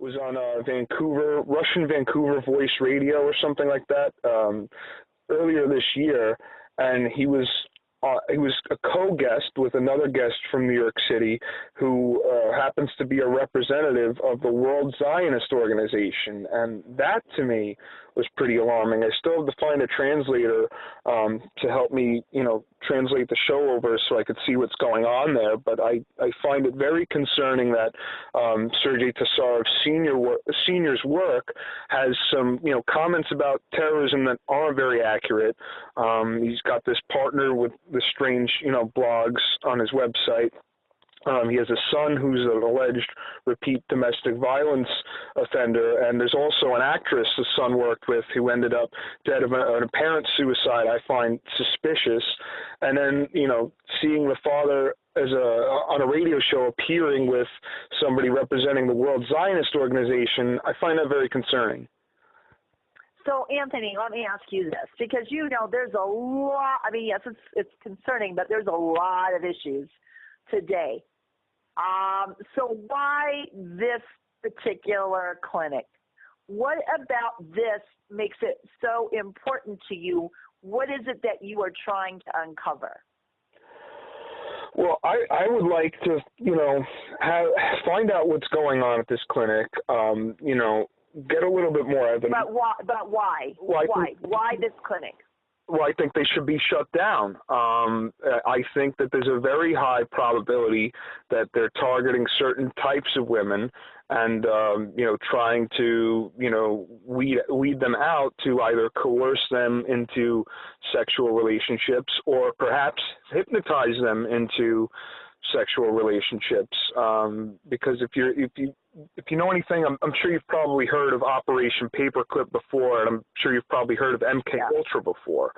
was on Russian Vancouver Voice Radio or something like that earlier this year, and he was a co-guest with another guest from New York City who happens to be a representative of the World Zionist Organization, and that to me was pretty alarming. I still have to find a translator to help me, translate the show over so I could see what's going on there, but I find it very concerning that Sergei Tsytsarev Sr.'s work has some, comments about terrorism that aren't very accurate. He's got this partner with the strange, blogs on his website. He has a son who's an alleged repeat domestic violence offender, and there's also an actress the son worked with who ended up dead of an apparent suicide. I find suspicious. And then, seeing the father on a radio show appearing with somebody representing the World Zionist Organization, I find that very concerning. So, Anthony, let me ask you this, because, there's a lot, yes, it's concerning, but there's a lot of issues today. So why this particular clinic? What about this makes it so important to you? What is it that you are trying to uncover? Well, I would like to, find out what's going on at this clinic, get a little bit more evidence. But why? Why this clinic? Well, I think they should be shut down. I think that there's a very high probability that they're targeting certain types of women and, trying to, weed them out to either coerce them into sexual relationships or perhaps hypnotize them into sexual relationships. Because if you know anything, I'm sure you've probably heard of Operation Paperclip before, and I'm sure you've probably heard of MK Ultra before.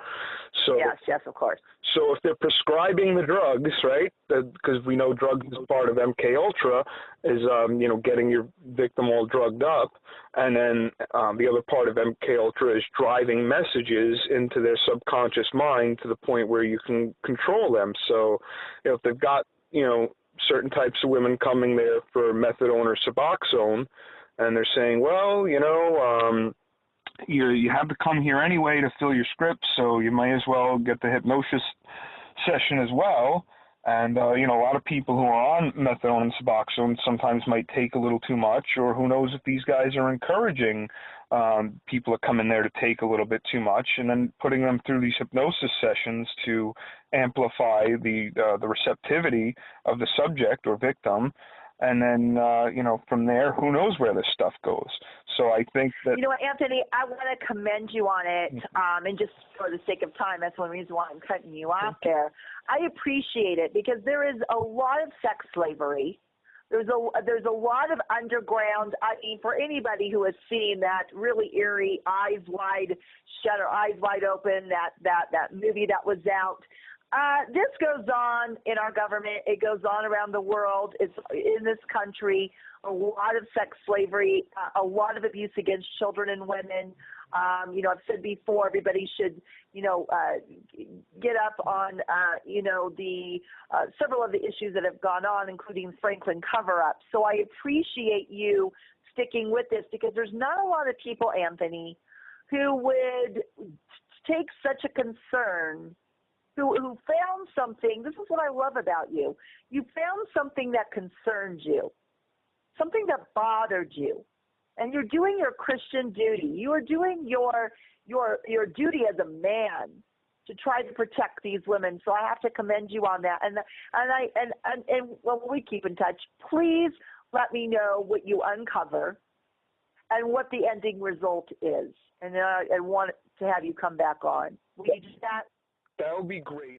So yes, of course. So if they're prescribing the drugs, right? Because we know drugs is part of MK Ultra, is getting your victim all drugged up, and then the other part of MK Ultra is driving messages into their subconscious mind to the point where you can control them. So if they've got certain types of women coming there for methadone or Suboxone, and they're saying, well, you have to come here anyway to fill your script, so you might as well get the hypnosis session as well. And, a lot of people who are on methadone and Suboxone sometimes might take a little too much, or who knows if these guys are encouraging people to come in there to take a little bit too much, and then putting them through these hypnosis sessions to amplify the receptivity of the subject or victim. And then, from there, who knows where this stuff goes. So I think that... You know what, Anthony, I want to commend you on it, and just for the sake of time, that's one reason why I'm cutting you off there. I appreciate it because there is a lot of sex slavery. There's a lot of underground. For anybody who has seen that really eerie, eyes wide shut or eyes wide open, that movie that was out, this goes on in our government. It goes on around the world. It's in this country. A lot of sex slavery, a lot of abuse against children and women. I've said before, everybody should, get up on, the several of the issues that have gone on, including Franklin cover-up. So I appreciate you sticking with this because there's not a lot of people, Anthony, who would take such a concern, who found something. This is what I love about you. You found something that concerned you, something that bothered you. And you're doing your Christian duty. You are doing your duty as a man to try to protect these women. So I have to commend you on that. And when we keep in touch, please let me know what you uncover and what the ending result is. And I want to have you come back on. Will you do that? That would be great.